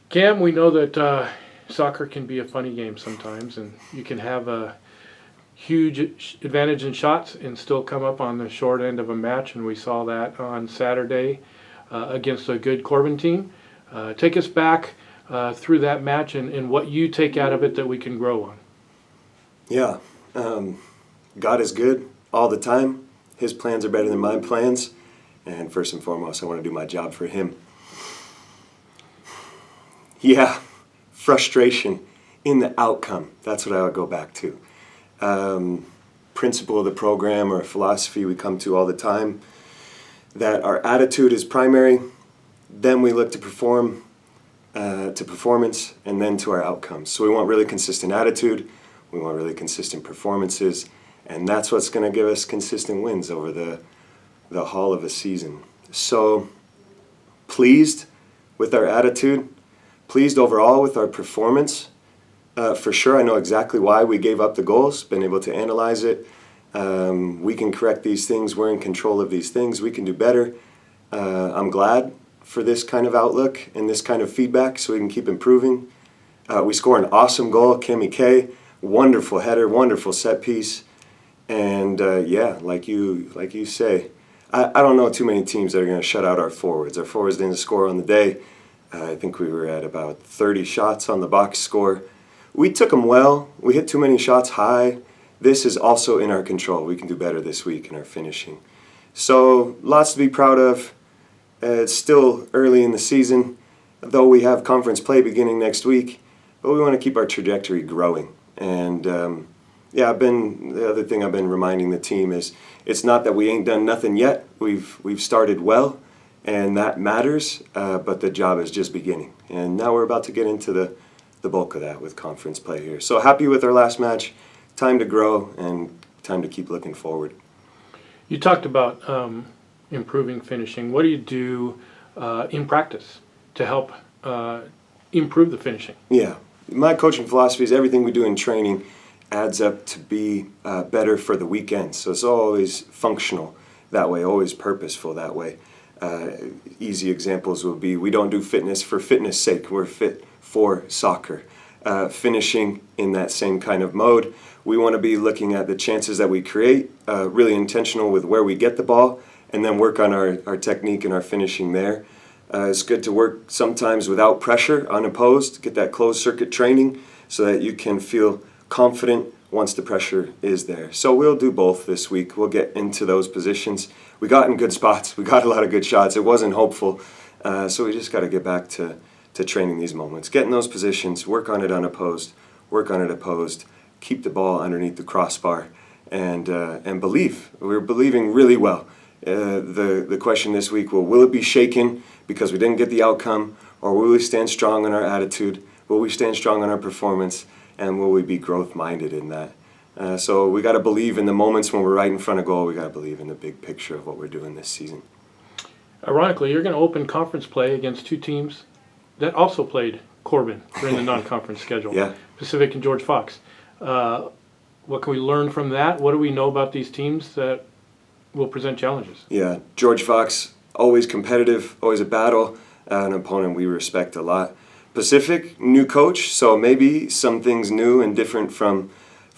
Cam, we know that soccer can be a funny game sometimes, and you can have a huge advantage in shots and still come up on the short end of a match, and we saw that on Saturday against a good Corbin team. Take us back through that match and what you take out of it that we can grow on. Yeah, God is good all the time. His plans are better than my plans, and first and foremost, I want to do my job for Him. Yeah, frustration in the outcome. That's what I would go back to. Principle of the program or philosophy we come to all the time, that our attitude is primary, then we look to performance, and then to our outcomes. So we want really consistent attitude, we want really consistent performances, and that's what's going to give us consistent wins over the haul of a season. So pleased with our attitude, pleased overall with our performance. For sure, I know exactly why we gave up the goals, been able to analyze it. We can correct these things. We're in control of these things. We can do better. I'm glad for this kind of outlook and this kind of feedback so we can keep improving. We score an awesome goal, Kimmy K. Wonderful header, wonderful set piece. And yeah, like you say, I don't know too many teams that are going to shut out our forwards. Our forwards didn't score on the day. I think we were at about 30 shots on the box score. We took them well. We hit too many shots high. This is also in our control. We can do better this week in our finishing. So lots to be proud of. It's still early in the season, though we have conference play beginning next week, but we want to keep our trajectory growing. And yeah, the other thing I've been reminding the team is it's not that we ain't done nothing yet. We've started well, and that matters, but the job is just beginning. And now we're about to get into the bulk of that with conference play here. So happy with our last match. Time to grow and time to keep looking forward. You talked about improving finishing. What do you do in practice to help improve the finishing? Yeah, my coaching philosophy is everything we do in training adds up to be better for the weekend. So it's always functional that way, always purposeful that way. Easy examples would be we don't do fitness for fitness sake. We're fit for soccer. Finishing in that same kind of mode. We want to be looking at the chances that we create, really intentional with where we get the ball, and then work on our technique and our finishing there. It's good to work sometimes without pressure, unopposed, get that closed circuit training so that you can feel confident once the pressure is there. So we'll do both this week. We'll get into those positions. We got in good spots. We got a lot of good shots. It wasn't hopeful. So we just got to get back to training these moments. Get in those positions, work on it unopposed, work on it opposed, keep the ball underneath the crossbar, and believe. We're believing really well. The question this week will it be shaken because we didn't get the outcome, or will we stand strong in our attitude? Will we stand strong in our performance? And will we be growth-minded in that? So we got to believe in the moments when we're right in front of goal. We got to believe in the big picture of what we're doing this season. Ironically, you're going to open conference play against two teams that also played Corbin during the non-conference schedule, Yeah. Pacific and George Fox. What can we learn from that? What do we know about these teams that will present challenges? Yeah, George Fox, always competitive, always a battle, an opponent we respect a lot. Pacific, new coach, so maybe some things new and different from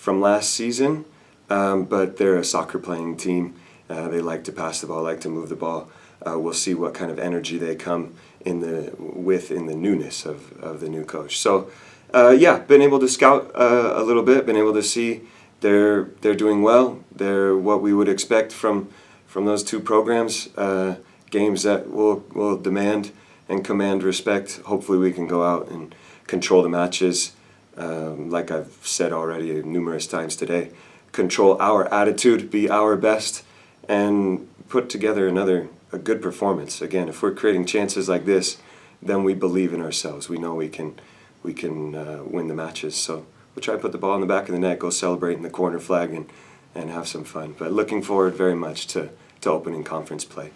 last season, but they're a soccer-playing team. They like to pass the ball, like to move the ball. We'll see what kind of energy they come in the newness of the new coach. So, yeah, been able to scout a little bit, been able to see they're doing well. They're what we would expect from those two programs. Games that will demand and command respect. Hopefully, we can go out and control the matches. Like I've said already numerous times today, control our attitude, be our best, and put together a good performance. Again, if we're creating chances like this, then we believe in ourselves. We know we can win the matches. So we'll try to put the ball in the back of the net, go celebrate in the corner flag, and have some fun. But looking forward very much to opening conference play.